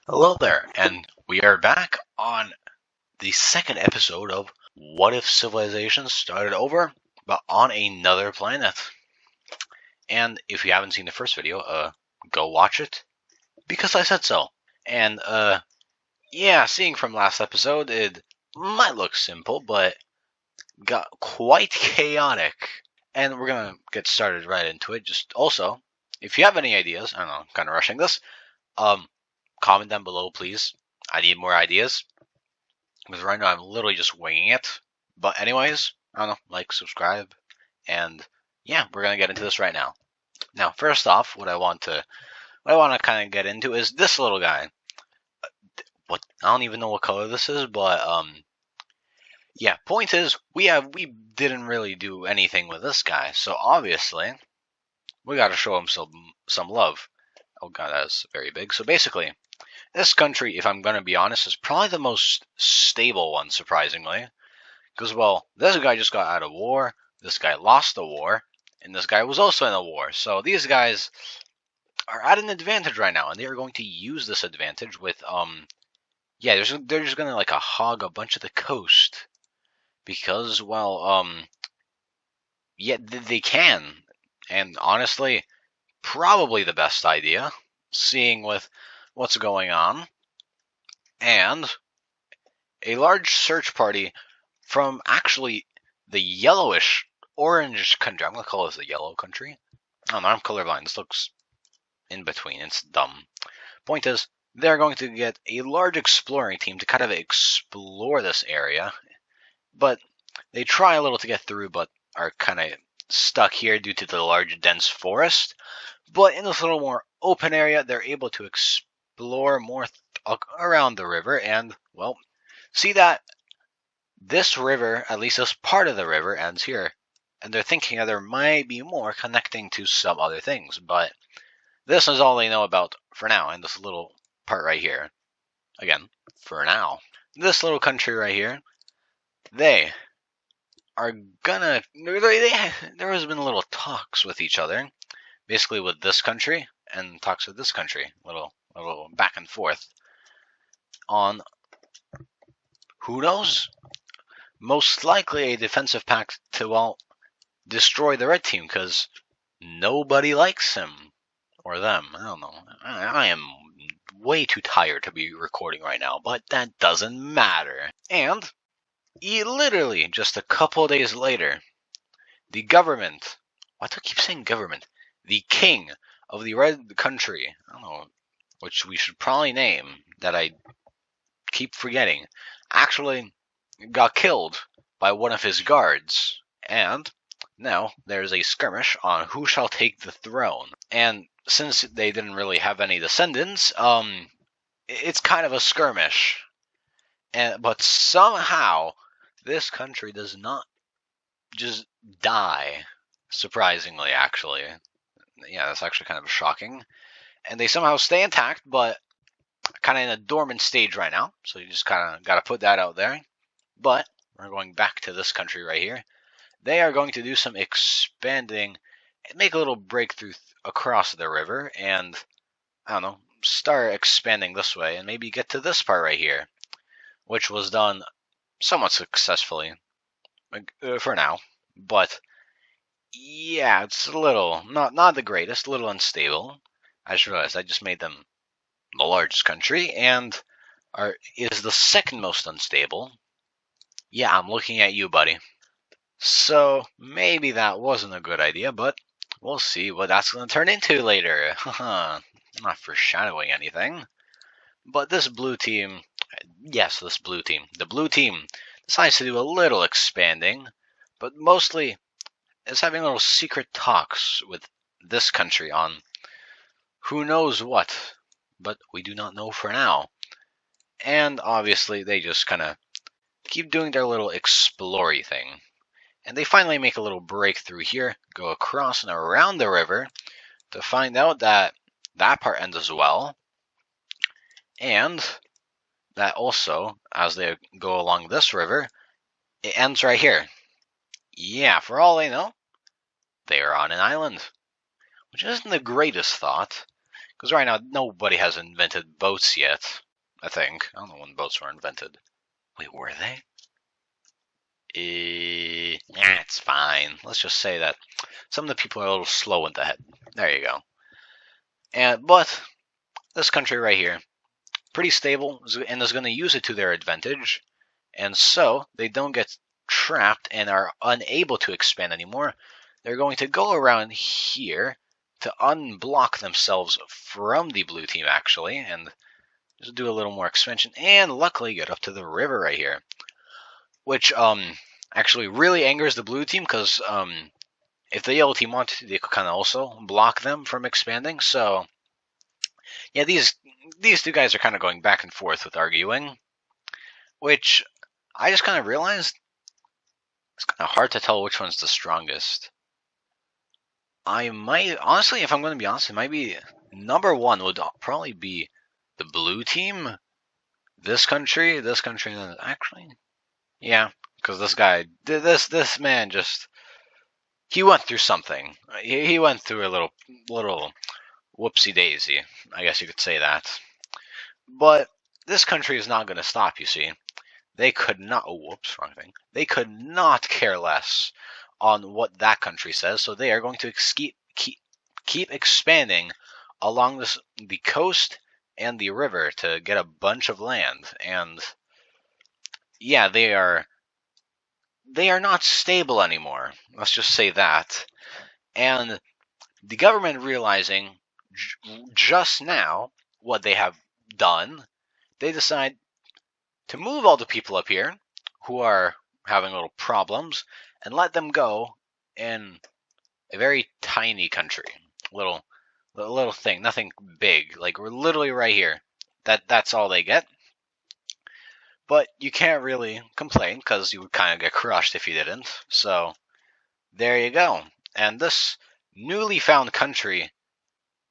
Hello there, and we are back on the second episode of What If Civilization Started Over, but on another planet. And if you haven't seen the first video, go watch it, because I said so. And, yeah, seeing from last episode, it might look simple, but got quite chaotic. And we're gonna get started right into it. Just also, if you have any ideas, I don't know, I'm kind of rushing this, comment down below, please. I need more ideas. Because right now I'm literally just winging it. But anyways, I don't know, like, subscribe, and yeah, we're gonna get into this right now. Now, first off, what I want to kind of get into is this little guy. What, I don't even know what color this is, but yeah. Point is, we didn't really do anything with this guy, so obviously we got to show him some love. Oh god, that's very big. So basically, this country, if I'm gonna be honest, is probably the most stable one, surprisingly. Because, well, this guy just got out of war, this guy lost the war, and this guy was also in a war. So these guys are at an advantage right now, and they are going to use this advantage with, yeah, they're just gonna, like, hog a bunch of the coast. Because, well, yeah, they can. And honestly, probably the best idea, seeing with what's going on. And a large search party from actually the yellowish orange country. I'm gonna call this the yellow country. I don't know, I'm colorblind. This looks in between. It's dumb. Point is, they're going to get a large exploring team to kind of explore this area. But they try a little to get through, but are kind of stuck here due to the large dense forest. But in this little more open area, they're able to explore more around the river and, well, see that this river, at least this part of the river, ends here. And they're thinking that there might be more connecting to some other things, but this is all they know about for now, in this little part right here. Again, for now. This little country right here, they are gonna. There has been little talks with each other, basically with this country and talks with this country, little back and forth on who knows. Most likely a defensive pact to, well, destroy the red team because nobody likes him or them. I don't know. I am way too tired to be recording right now, but that doesn't matter. And literally just a couple days later, the government, why do I keep saying government? The king of the red country, I don't know, which we should probably name, that I keep forgetting, actually got killed by one of his guards. And now there's a skirmish on who shall take the throne. And since they didn't really have any descendants, it's kind of a skirmish. But somehow this country does not just die. Surprisingly, actually. Yeah, that's actually kind of shocking. And they somehow stay intact, but kind of in a dormant stage right now. So you just kind of got to put that out there. But we're going back to this country right here. They are going to do some expanding and make a little breakthrough across the river and, I don't know, start expanding this way and maybe get to this part right here, which was done somewhat successfully for now. But yeah, it's a little not the greatest, a little unstable. I just realized I just made them the largest country and is the second most unstable. Yeah, I'm looking at you, buddy. So maybe that wasn't a good idea, but we'll see what that's going to turn into later. Not foreshadowing anything. But this blue team, yes, the blue team decides to do a little expanding, but mostly is having little secret talks with this country on who knows what, but we do not know for now. And obviously, they just kind of keep doing their little explory thing. And they finally make a little breakthrough here, go across and around the river to find out that that part ends as well. And that also, as they go along this river, it ends right here. Yeah, for all they know, they are on an island. Which isn't the greatest thought, Because right now, nobody has invented boats yet, I think. I don't know when boats were invented. Wait, were they? It's fine. Let's just say that some of the people are a little slow in the head. There you go. But this country right here, pretty stable, and is going to use it to their advantage. And so they don't get trapped and are unable to expand anymore. They're going to go around here to unblock themselves from the blue team, actually, and just do a little more expansion, and luckily get up to the river right here. Which actually really angers the blue team, because if the yellow team wanted to, they could kind of also block them from expanding. So yeah, these two guys are kind of going back and forth with arguing, which I just kind of realized it's kind of hard to tell which one's the strongest. I might, honestly, if I'm going to be honest, it might be number one would probably be the blue team. This country, and then actually, yeah, because this guy, this man just, he went through something. He went through a little whoopsie daisy, I guess you could say that. But this country is not going to stop, you see. They could not, oh, whoops, wrong thing. They could not care less on what that country says, so they are going to keep expanding along the coast and the river to get a bunch of land. And yeah, they are not stable anymore. Let's just say that. And the government realizing just now what they have done, they decide to move all the people up here who are having little problems and let them go in a very tiny country. Little thing, nothing big. Like, we're literally right here. That's all they get. But you can't really complain, because you would kind of get crushed if you didn't. So there you go. And this newly found country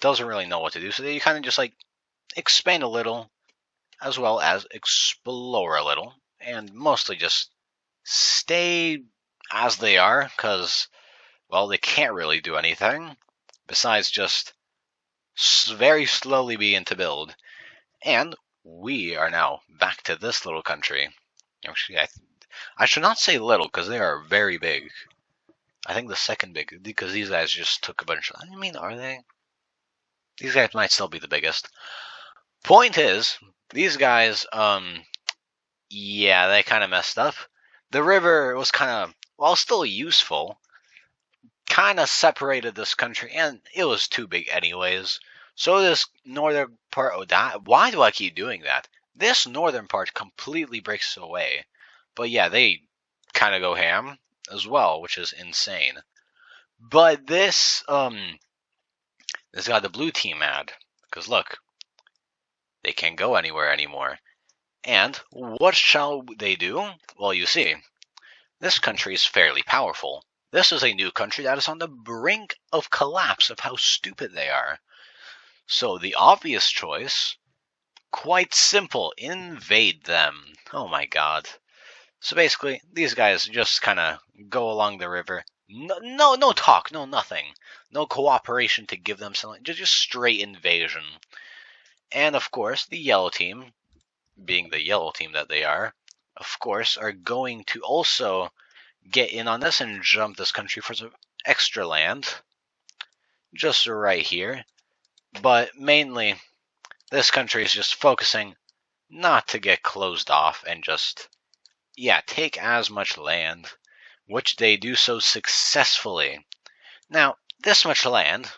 doesn't really know what to do, so they kind of just like expand a little, as well as explore a little, and mostly just stay as they are, because, well, they can't really do anything besides just very slowly begin to build. And we are now back to this little country. Actually, I should not say little, because they are very big. I think the second big, because these guys just took a bunch of, I mean, are they? These guys might still be the biggest. Point is, these guys, yeah, they kind of messed up. The river was kind of, while still useful, kind of separated this country, and it was too big anyways. So this northern part, why do I keep doing that? This northern part completely breaks away. But yeah, they kind of go ham as well, which is insane. But this got the blue team mad, because look, they can't go anywhere anymore. And what shall they do? Well, you see, this country is fairly powerful. This is a new country that is on the brink of collapse of how stupid they are. So the obvious choice, quite simple, invade them. Oh my god. So basically, these guys just kind of go along the river. No talk, no nothing. No cooperation to give them something. Just straight invasion. And of course, the yellow team, being the yellow team that they are, of course, are going to also get in on this and jump this country for some extra land. Just right here. But mainly, this country is just focusing not to get closed off and just, yeah, take as much land, which they do so successfully. Now, this much land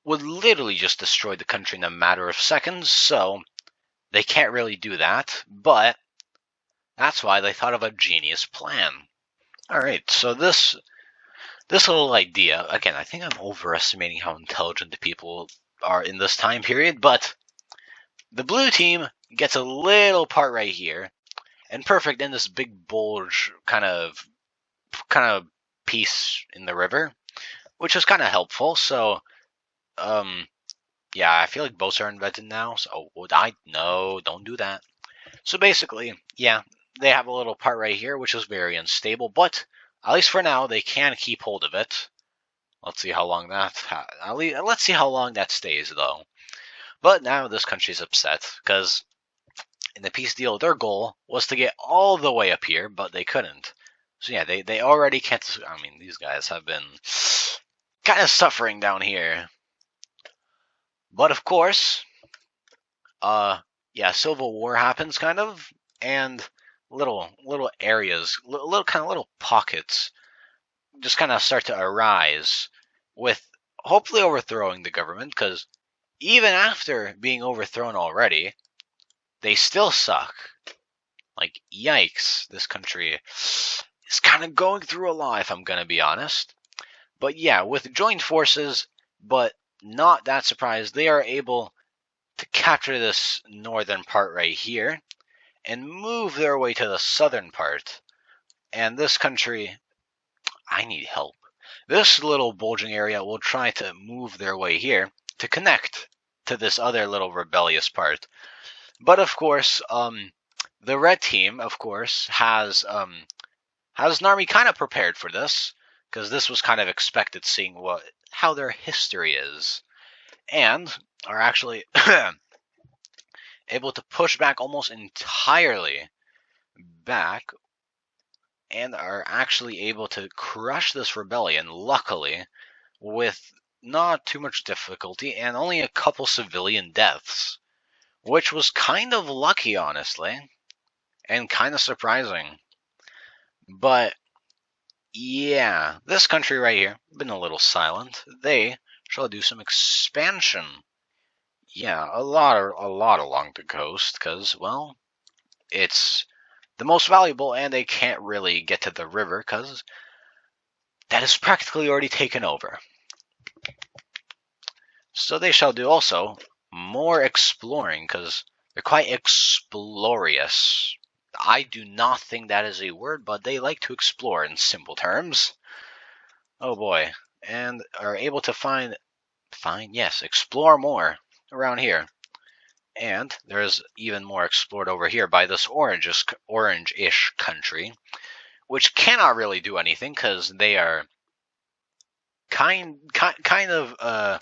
would literally just destroy the country in a matter of seconds, so they can't really do that, but that's why they thought of a genius plan. Alright, so this little idea, again, I think I'm overestimating how intelligent the people are in this time period, but the blue team gets a little part right here, and perfect in this big bulge kind of piece in the river, which was kind of helpful. So, yeah, I feel like boats are invented now. So no, don't do that. So basically, yeah, they have a little part right here, which is very unstable, but at least for now, they can keep hold of it. Let's see how long let's see how long that stays, though. But now this country's upset because in the peace deal, their goal was to get all the way up here, but they couldn't. So yeah, they already can't. I mean, these guys have been kind of suffering down here. But of course, yeah, civil war happens kind of, and little areas, little pockets, just kind of start to arise, with hopefully overthrowing the government. Because even after being overthrown already, they still suck. Like, yikes, this country is kind of going through a lot, if I'm gonna be honest. But yeah, with joined forces, but not that surprised, they are able to capture this northern part right here and move their way to the southern part. And this country, I need help. This little bulging area will try to move their way here to connect to this other little rebellious part. But of course, the red team, of course, has an army kind of prepared for this, because this was kind of expected, seeing how their history is, and are actually able to push back almost entirely back, and are actually able to crush this rebellion, luckily, with not too much difficulty and only a couple civilian deaths, which was kind of lucky, honestly, and kind of surprising. But yeah, this country right here, been a little silent. They shall do some expansion. Yeah, a lot along the coast, because, well, it's the most valuable, and they can't really get to the river, because that is practically already taken over. So they shall do also more exploring, because they're quite explorious. I do not think that is a word, but they like to explore in simple terms. Oh boy. And are able to explore more around here. And there's even more explored over here by this orange-ish country, which cannot really do anything because they are kind of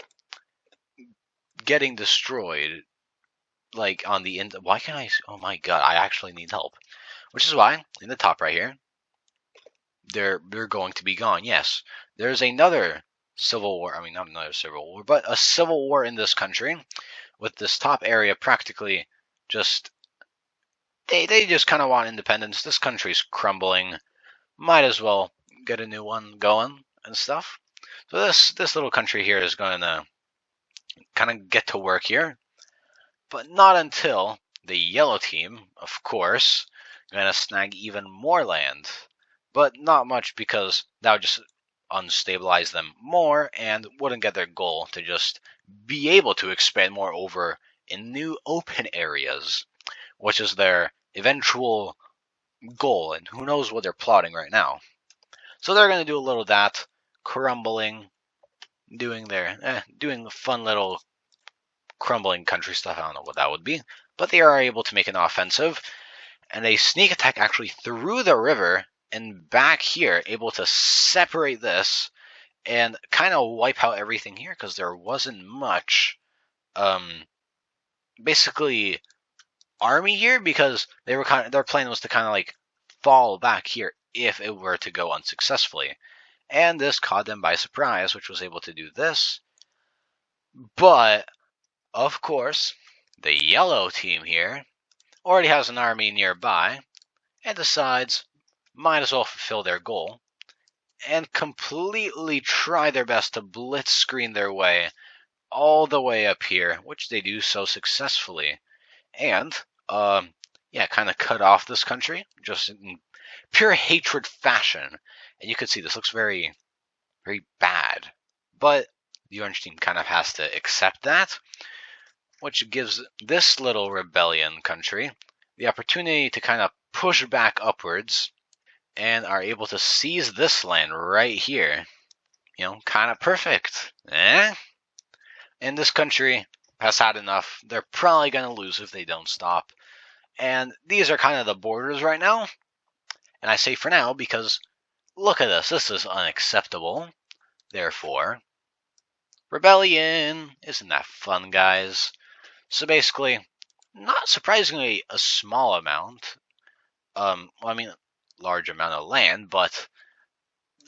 getting destroyed. Like on the end. Why can't I? Oh my god! I actually need help. Which is why in the top right here, they're going to be gone. Yes, there's another civil war. I mean, not another civil war, but a civil war in this country, with this top area practically just they just kind of want independence. This country's crumbling. Might as well get a new one going and stuff. So this little country here is going to kind of get to work here, but not until the yellow team, of course, going to snag even more land. But not much, because that would just unstabilize them more and wouldn't get their goal to just be able to expand more over in new open areas, which is their eventual goal, and who knows what they're plotting right now. So they're going to do a little of that, crumbling, doing fun little crumbling country stuff. I don't know what that would be, but they are able to make an offensive, and a sneak attack actually through the river and back here, able to separate this and kind of wipe out everything here, because there wasn't much basically army here, because their plan was to kind of like fall back here if it were to go unsuccessfully. And this caught them by surprise, which was able to do this. But of course, the yellow team here already has an army nearby and decides might as well fulfill their goal and completely try their best to blitzscreen their way all the way up here, which they do so successfully. And kind of cut off this country just in pure hatred fashion. And you can see this looks very, very bad. But the orange team kind of has to accept that, which gives this little rebellion country the opportunity to kind of push back upwards and are able to seize this land right here. Kind of perfect. And this country has had enough. They're probably going to lose if they don't stop. And these are kind of the borders right now. And I say for now because look at this. This is unacceptable. Therefore, rebellion. Isn't that fun, guys? So basically, not surprisingly, a small amount. Well, I mean, large amount of land, but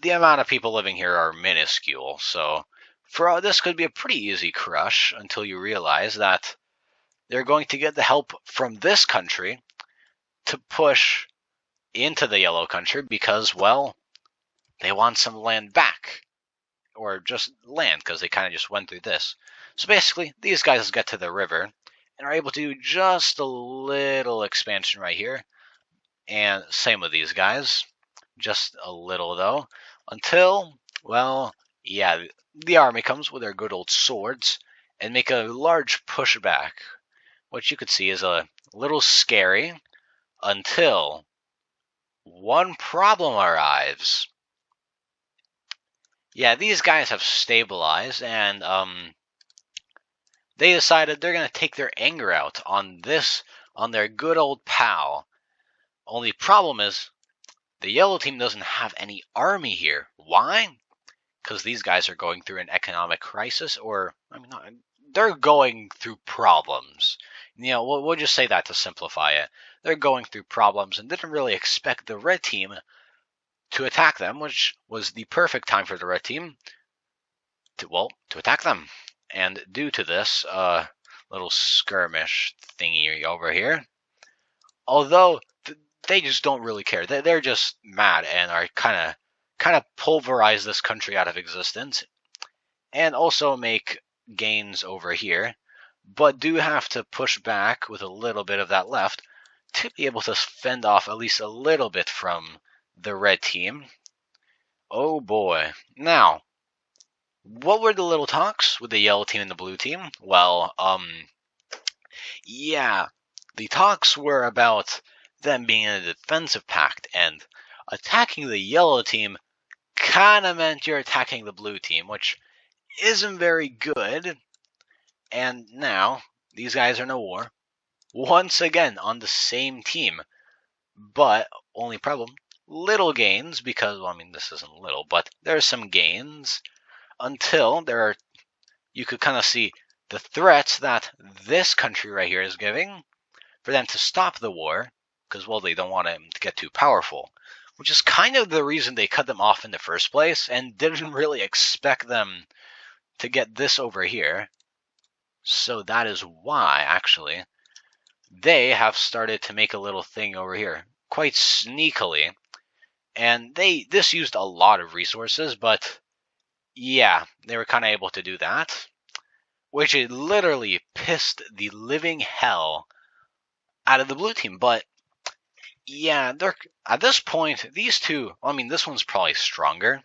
the amount of people living here are minuscule. So this could be a pretty easy crush until you realize that they're going to get the help from this country to push into the yellow country because, well, they want some land back. Or just land, because they kind of just went through this. So basically, these guys get to the river and are able to do just a little expansion right here. And same with these guys. Just a little, though. Until, well, yeah, the army comes with their good old swords and make a large pushback. Which you could see is a little scary until one problem arrives. Yeah, these guys have stabilized, and they decided they're going to take their anger out on their good old pal. Only problem is, the yellow team doesn't have any army here. Why? Because these guys are going through an economic crisis, or, I mean, they're going through problems. You know, we'll just say that to simplify it. They're going through problems and didn't really expect the red team to attack them, which was the perfect time for the red team to attack them. And due to this little skirmish thingy over here, although they just don't really care, they're just mad and are kind of pulverize this country out of existence, and also make gains over here, but do have to push back with a little bit of that left to be able to fend off at least a little bit from the red team. Oh boy. Now, what were the little talks with the yellow team and the blue team? Well, yeah, the talks were about them being in a defensive pact, and attacking the yellow team kinda meant you're attacking the blue team, which isn't very good. And now, these guys are in a war, once again on the same team, but only problem, little gains, because, well, I mean, this isn't little, but there are some gains, until you could kind of see the threats that this country right here is giving for them to stop the war, because, well, they don't want him to get too powerful, which is kind of the reason they cut them off in the first place and didn't really expect them to get this over here. So that is why, actually, they have started to make a little thing over here, quite sneakily, and this used a lot of resources, but yeah, they were kind of able to do that, which it literally pissed the living hell out of the blue team. But yeah, at this point, these two, I mean, this one's probably stronger,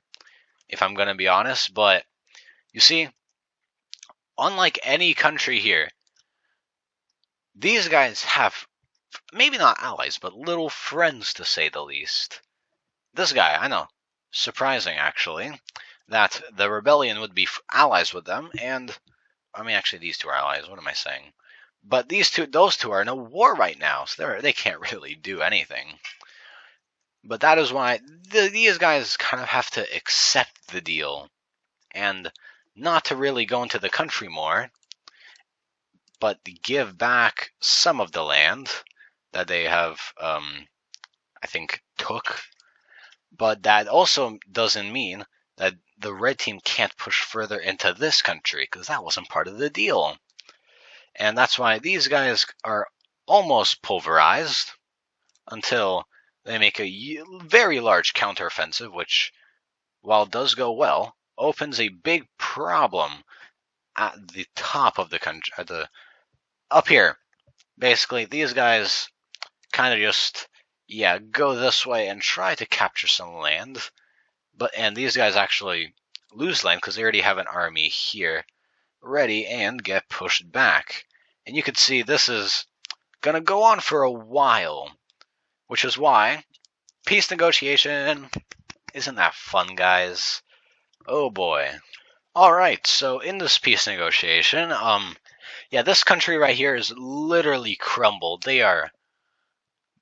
if I'm going to be honest, but you see, unlike any country here, these guys have maybe not allies, but little friends, to say the least. This guy, I know, surprising actually, that the rebellion would be allies with them, and I mean, actually, these two are allies. What am I saying? But those two are in a war right now, so they can't really do anything. But that is why these guys kind of have to accept the deal, and not to really go into the country more, but give back some of the land that they have, I think, took. But that also doesn't mean that the red team can't push further into this country, because that wasn't part of the deal. And that's why these guys are almost pulverized until they make a very large counteroffensive, which, while it does go well, opens a big problem at the top of the country, up here. Basically, these guys kind of just, yeah, go this way and try to capture some land. And these guys actually lose land because they already have an army here ready and get pushed back. And you can see this is going to go on for a while, which is why peace negotiation, isn't that fun, guys? Oh boy. Alright, so in this peace negotiation, yeah, this country right here is literally crumbled. They are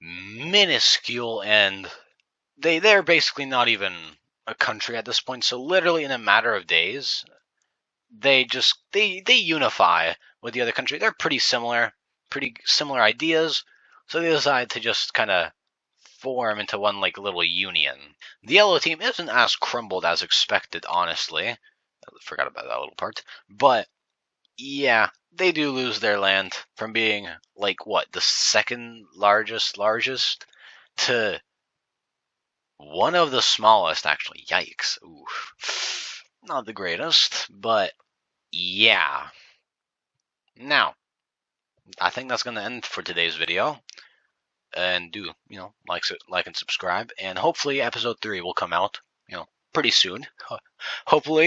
minuscule, and they're basically not even a country at this point. So literally in a matter of days, they unify with the other country. They're pretty similar ideas. So they decide to just kind of form into one like little union. The yellow team isn't as crumbled as expected, honestly. I forgot about that little part. But yeah, they do lose their land from being like what, the second largest to one of the smallest, actually. Yikes. Ooh. Not the greatest, but yeah. Now, I think that's going to end for today's video. And do, like and subscribe. And hopefully episode 3 will come out, pretty soon. Hopefully.